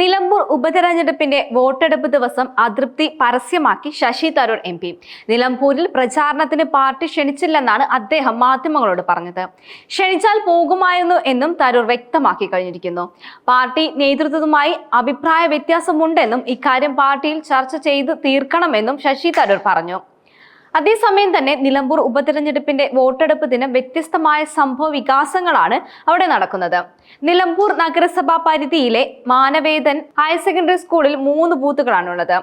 നിലമ്പൂർ ഉപതെരഞ്ഞെടുപ്പിന്റെ വോട്ടെടുപ്പ് ദിവസം അതൃപ്തി പരസ്യമാക്കി ശശി തരൂർ MP. നിലമ്പൂരിൽ പ്രചാരണത്തിന് പാർട്ടി ക്ഷണിച്ചില്ലെന്നാണ് അദ്ദേഹം മാധ്യമങ്ങളോട് പറഞ്ഞത്. ക്ഷണിച്ചാൽ പോകുമായിരുന്നു എന്നും തരൂർ വ്യക്തമാക്കി കഴിഞ്ഞിരിക്കുന്നു. പാർട്ടി നേതൃത്വവുമായി അഭിപ്രായ വ്യത്യാസമുണ്ടെന്നും ഇക്കാര്യം പാർട്ടിയിൽ ചർച്ച ചെയ്ത് തീർക്കണമെന്നും ശശി തരൂർ പറഞ്ഞു. അതേസമയം തന്നെ നിലമ്പൂർ ഉപതെരഞ്ഞെടുപ്പിന്റെ വോട്ടെടുപ്പ് ദിനം വ്യത്യസ്തമായ സംഭവ വികാസങ്ങളാണ് അവിടെ നടക്കുന്നത്. നിലമ്പൂർ നഗരസഭാ പരിധിയിലെ മാനവേദൻ ഹയർ സെക്കൻഡറി സ്കൂളിൽ 3 ബൂത്തുകളാണുള്ളത്.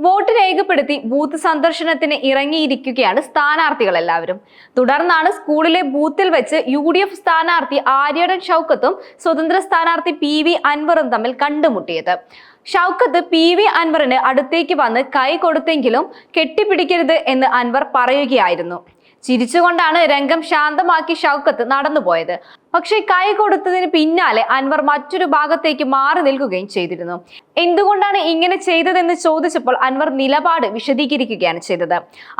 വോട്ട് രേഖപ്പെടുത്തി ബൂത്ത് സന്ദർശനത്തിന് ഇറങ്ങിയിരിക്കുകയാണ് സ്ഥാനാർത്ഥികൾ എല്ലാവരും. തുടർന്നാണ് സ്കൂളിലെ ബൂത്തിൽ വെച്ച് UDF സ്ഥാനാർത്ഥി ആര്യടൻ ഷൗക്കത്തും സ്വതന്ത്ര സ്ഥാനാർത്ഥി PV അൻവറും തമ്മിൽ കണ്ടുമുട്ടിയത്. ഷൗക്കത്ത് PV അൻവറിന് അടുത്തേക്ക് വന്ന് കൈ കൊടുത്തെങ്കിലും കെട്ടിപ്പിടിക്കരുത് എന്ന് അൻവർ പറയുകയായിരുന്നു. ചിരിച്ചുകൊണ്ടാണ് രംഗം ശാന്തമാക്കി ഷൗക്കത്ത് നടന്നുപോയത്. പക്ഷേ കൈ കൊടുത്തതിന് പിന്നാലെ അൻവർ മറ്റൊരു ഭാഗത്തേക്ക് മാറി നിൽക്കുകയും ചെയ്തിരുന്നു. എന്തുകൊണ്ടാണ് ഇങ്ങനെ ചെയ്തതെന്ന് ചോദിച്ചപ്പോൾ അൻവർ നിലപാട് വിശദീകരിക്കുകയാണ് ചെയ്തത്.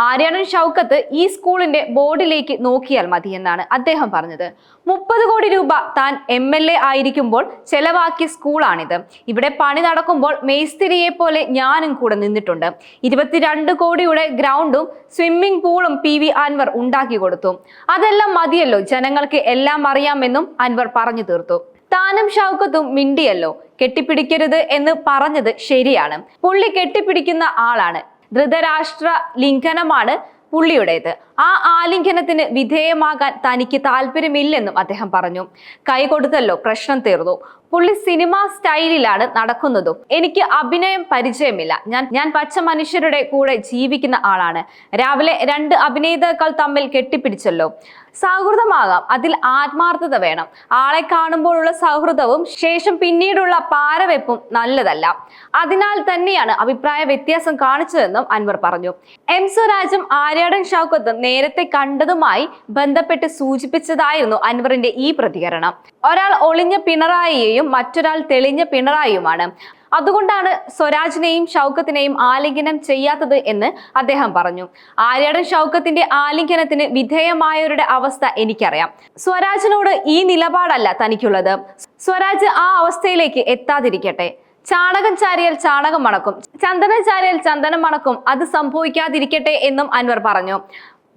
ആര്യാടൻ ഷൗക്കത്ത് ഈ സ്കൂളിന്റെ ബോർഡിലേക്ക് നോക്കിയാൽ മതിയെന്നാണ് അദ്ദേഹം പറഞ്ഞത്. 30 കോടി രൂപ താൻ MLA ആയിരിക്കുമ്പോൾ ചെലവാക്കിയ സ്കൂളാണിത്. ഇവിടെ പണി നടക്കുമ്പോൾ മേസ്തിരിയെ പോലെ ഞാനും കൂടെ നിന്നിട്ടുണ്ട്. 22 കോടിയുടെ ഗ്രൗണ്ടും സ്വിമ്മിംഗ് പൂളും PV അൻവർ ഉണ്ടാക്കി കൊടുത്തു. അതെല്ലാം മതിയല്ലോ, ജനങ്ങൾക്ക് എല്ലാം അറിയാമെന്നും അൻവർ പറഞ്ഞു തീർത്തു. താനും ഷൗക്കത്തും മിണ്ടിയല്ലോ, കെട്ടിപ്പിടിക്കരുത് എന്ന് പറഞ്ഞത് ശരിയാണ്. പുള്ളി കെട്ടിപ്പിടിക്കുന്ന ആളാണ്. ധൃതരാഷ്ട്ര ലിംഘനമാണ് പുള്ളിയുടേത്. ആ ആലിംഘനത്തിന് വിധേയമാകാൻ തനിക്ക് താല്പര്യമില്ലെന്നും അദ്ദേഹം പറഞ്ഞു. കൈ കൊടുത്തല്ലോ, പ്രശ്നം തീർന്നു. പുള്ളി സിനിമ സ്റ്റൈലിലാണ് നടക്കുന്നതും. എനിക്ക് അഭിനയം പരിചയമില്ല. ഞാൻ പച്ച മനുഷ്യരുടെ കൂടെ ജീവിക്കുന്ന ആളാണ്. രാവിലെ 2 അഭിനേതാക്കൾ തമ്മിൽ കെട്ടിപ്പിടിച്ചല്ലോ. സൗഹൃദമാകാം, അതിൽ ആത്മാർത്ഥത വേണം. ആളെ കാണുമ്പോഴുള്ള സൗഹൃദവും ശേഷം പിന്നീടുള്ള പാരവെപ്പും നല്ലതല്ല. അതിനാൽ തന്നെയാണ് അഭിപ്രായ വ്യത്യാസം കാണിച്ചതെന്നും അൻവർ പറഞ്ഞു. M സ്വരാജും ആര്യാടൻ ഷൗക്കത്തും നേരത്തെ കണ്ടതുമായി ബന്ധപ്പെട്ട് സൂചിപ്പിച്ചതായിരുന്നു അൻവറിന്റെ ഈ പ്രതികരണം. ഒരാൾ ഒളിഞ്ഞ പിണറായിയെയും മറ്റൊരാൾ തെളിഞ്ഞ പിണറായിയുമാണ്. അതുകൊണ്ടാണ് സ്വരാജിനെയും ഷൗക്കത്തിനെയും ആലിംഗനം ചെയ്യാത്തത് എന്ന് അദ്ദേഹം പറഞ്ഞു. ആര്യാടൻ ഷൗക്കത്തിന്റെ ആലിംഗനത്തിന് വിധേയമായവരുടെ അവസ്ഥ എനിക്കറിയാം. സ്വരാജിനോട് ഈ നിലപാടല്ല തനിക്കുള്ളത്. സ്വരാജ് ആ അവസ്ഥയിലേക്ക് എത്താതിരിക്കട്ടെ. ചാണകം ചാരിയാൽ ചാണകം മണക്കും, ചന്ദനം ചാരിയാൽ ചന്ദനം മണക്കും. അത് സംഭവിക്കാതിരിക്കട്ടെ എന്നും അൻവർ പറഞ്ഞു.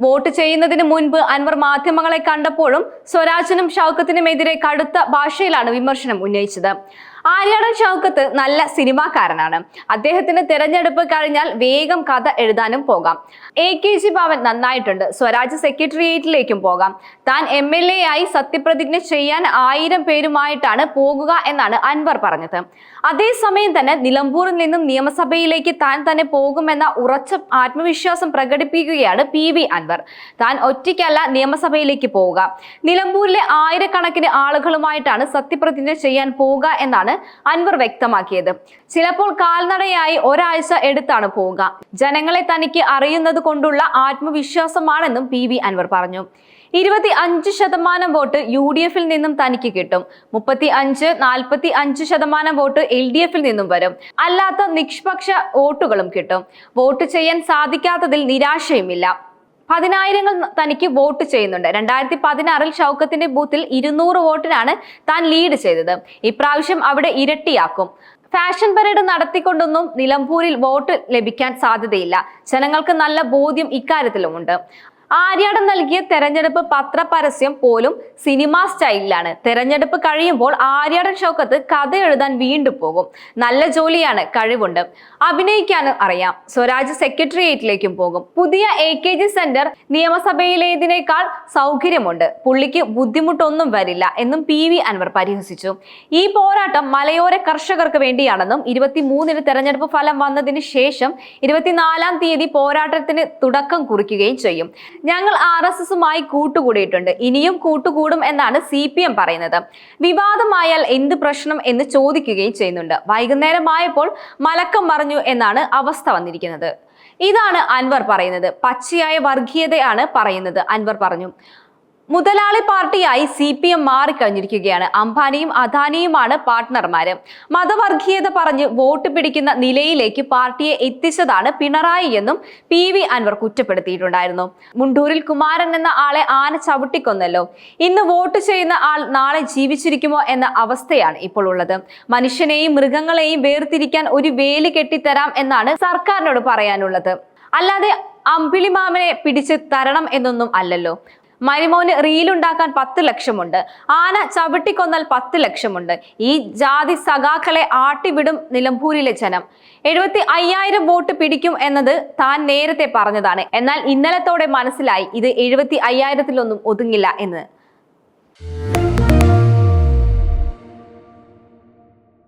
വോട്ട് ചെയ്യുന്നതിന് മുൻപ് അൻവർ മാധ്യമങ്ങളെ കണ്ടപ്പോഴും സ്വരാജിനും ഷൗക്കത്തിനുമെതിരെ കടുത്ത ഭാഷയിലാണ് വിമർശനം ഉന്നയിച്ചത്. ആര്യാടൻ ഷൗക്കത്ത് നല്ല സിനിമാക്കാരനാണ്. അദ്ദേഹത്തിന് തെരഞ്ഞെടുപ്പ് കഴിഞ്ഞാൽ വേഗം കഥ എഴുതാനും പോകാം. AKG ഭവൻ നന്നായിട്ടുണ്ട്. സ്വരാജ് സെക്രട്ടേറിയറ്റിലേക്കും പോകാം. താൻ MLA ആയി സത്യപ്രതിജ്ഞ ചെയ്യാൻ 1000 പേരുമായിട്ടാണ് പോകുക എന്നാണ് അൻവർ പറഞ്ഞത്. അതേസമയം തന്നെ നിലമ്പൂരിൽ നിന്നും നിയമസഭയിലേക്ക് താൻ തന്നെ പോകുമെന്ന ഉറച്ച ആത്മവിശ്വാസം പ്രകടിപ്പിക്കുകയാണ് PV അൻവർ. താൻ ഒറ്റയ്ക്കല്ല നിയമസഭയിലേക്ക് പോവുക. നിലമ്പൂരിലെ 1000കണക്കിന് ആളുകളുമായിട്ടാണ് സത്യപ്രതിജ്ഞ ചെയ്യാൻ പോവുക എന്നാണ് അൻവർ വ്യക്തമാക്കിയത്. ചിലപ്പോൾ കാൽനടയായി ഒരാഴ്ച എടുത്താണ് പോവുക. ജനങ്ങളെ തനിക്ക് അറിയുന്നത് കൊണ്ടുള്ള ആത്മവിശ്വാസമാണെന്നും PV അൻവർ പറഞ്ഞു. 25% വോട്ട് UDF നിന്നും തനിക്ക് കിട്ടും. 35-45% വോട്ട് LDF നിന്നും വരും. അല്ലാത്ത നിഷ്പക്ഷ വോട്ടുകളും കിട്ടും. വോട്ട് ചെയ്യാൻ സാധിക്കാത്തതിൽ നിരാശയുമില്ല. 10,000ങ്ങൾ തനിക്ക് വോട്ട് ചെയ്യുന്നുണ്ട്. 2016 ഷൗക്കത്തിന്റെ ബൂത്തിൽ 200 വോട്ടിനാണ് താൻ ലീഡ് ചെയ്തത്. ഇപ്രാവശ്യം അവിടെ ഇരട്ടിയാക്കും. ഫാഷൻ പരേഡ് നടത്തിക്കൊണ്ടൊന്നും നിലമ്പൂരിൽ വോട്ട് ലഭിക്കാൻ സാധ്യതയില്ല. ജനങ്ങൾക്ക് നല്ല ബോധ്യം ഇക്കാര്യത്തിലുമുണ്ട്. ആര്യാടൻ നൽകിയ തെരഞ്ഞെടുപ്പ് പത്രപരസ്യം പോലും സിനിമ സ്റ്റൈലിലാണ്. തെരഞ്ഞെടുപ്പ് കഴിയുമ്പോൾ ആര്യാടൻ ഷൗക്കത്ത് കഥ എഴുതാൻ വീണ്ടും പോകും. നല്ല ജോലിയാണ്, കഴിവുണ്ട്, അഭിനയിക്കാനും അറിയാം. സ്വരാജ് സെക്രട്ടേറിയറ്റിലേക്കും പോകും. പുതിയ AKG സെന്റർ നിയമസഭയിലേതിനേക്കാൾ സൗകര്യമുണ്ട്. പുള്ളിക്ക് ബുദ്ധിമുട്ടൊന്നും വരില്ല എന്നും PV അൻവർ പരിഹസിച്ചു. ഈ പോരാട്ടം മലയോര കർഷകർക്ക് വേണ്ടിയാണെന്നും 23-ന് തെരഞ്ഞെടുപ്പ് ഫലം വന്നതിന് ശേഷം 24-ാം തീയതി പോരാട്ടത്തിന് തുടക്കം കുറിക്കുകയും ചെയ്യും. ഞങ്ങൾ RSSുമായി കൂട്ടുകൂടിയിട്ടുണ്ട്, ഇനിയും കൂട്ടുകൂടും എന്നാണ് CPM പറയുന്നത്. വിവാദമായാൽ എന്ത് പ്രശ്നം എന്ന് ചോദിക്കുകയും ചെയ്യുന്നുണ്ട്. വൈകുന്നേരമായപ്പോൾ മലക്കം മറിഞ്ഞു എന്നാണ് അവസ്ഥ വന്നിരിക്കുന്നത്. ഇതാണ് അൻവർ പറയുന്നത്. പച്ചയായ വർഗീയതയാണ് പറയുന്നത്. അൻവർ പറഞ്ഞു. മുതലാളി പാർട്ടിയായി CPM മാറിക്കഴിഞ്ഞിരിക്കുകയാണ്. അംബാനിയും അദാനിയുമാണ് പാർട്ട്ണർമാര്. മതവർഗീയത പറഞ്ഞ് വോട്ട് പിടിക്കുന്ന നിലയിലേക്ക് പാർട്ടിയെ എത്തിച്ചതാണ് പിണറായി എന്നും PV അൻവർ കുറ്റപ്പെടുത്തിയിട്ടുണ്ടായിരുന്നു. മുണ്ടൂരിൽ കുമാരൻ എന്ന ആളെ ആന ചവിട്ടിക്കൊന്നല്ലോ. ഇന്ന് വോട്ട് ചെയ്യുന്ന ആൾ നാളെ ജീവിച്ചിരിക്കുമോ എന്ന അവസ്ഥയാണ് ഇപ്പോൾ ഉള്ളത്. മനുഷ്യനെയും മൃഗങ്ങളെയും വേർതിരിക്കാൻ ഒരു വേലി കെട്ടിത്തരാം എന്നാണ് സർക്കാരിനോട് പറയാനുള്ളത്. അല്ലാതെ അമ്പിളിമാമനെ പിടിച്ച് തരണം എന്നൊന്നും അല്ലല്ലോ. മരിമോന് റീലുണ്ടാക്കാൻ 10 ലക്ഷമുണ്ട്. ആന ചവിട്ടിക്കൊന്നാൽ 10 ലക്ഷമുണ്ട്. ഈ ജാതി സഖാക്കളെ ആട്ടിവിടും നിലമ്പൂരിലെ ജനം. 75,000 വോട്ട് പിടിക്കും എന്നത് താൻ നേരത്തെ പറഞ്ഞതാണ്. എന്നാൽ ഇന്നലത്തോടെ മനസ്സിലായി ഇത് 75,000-ലൊന്നും ഒതുങ്ങില്ല എന്ന്.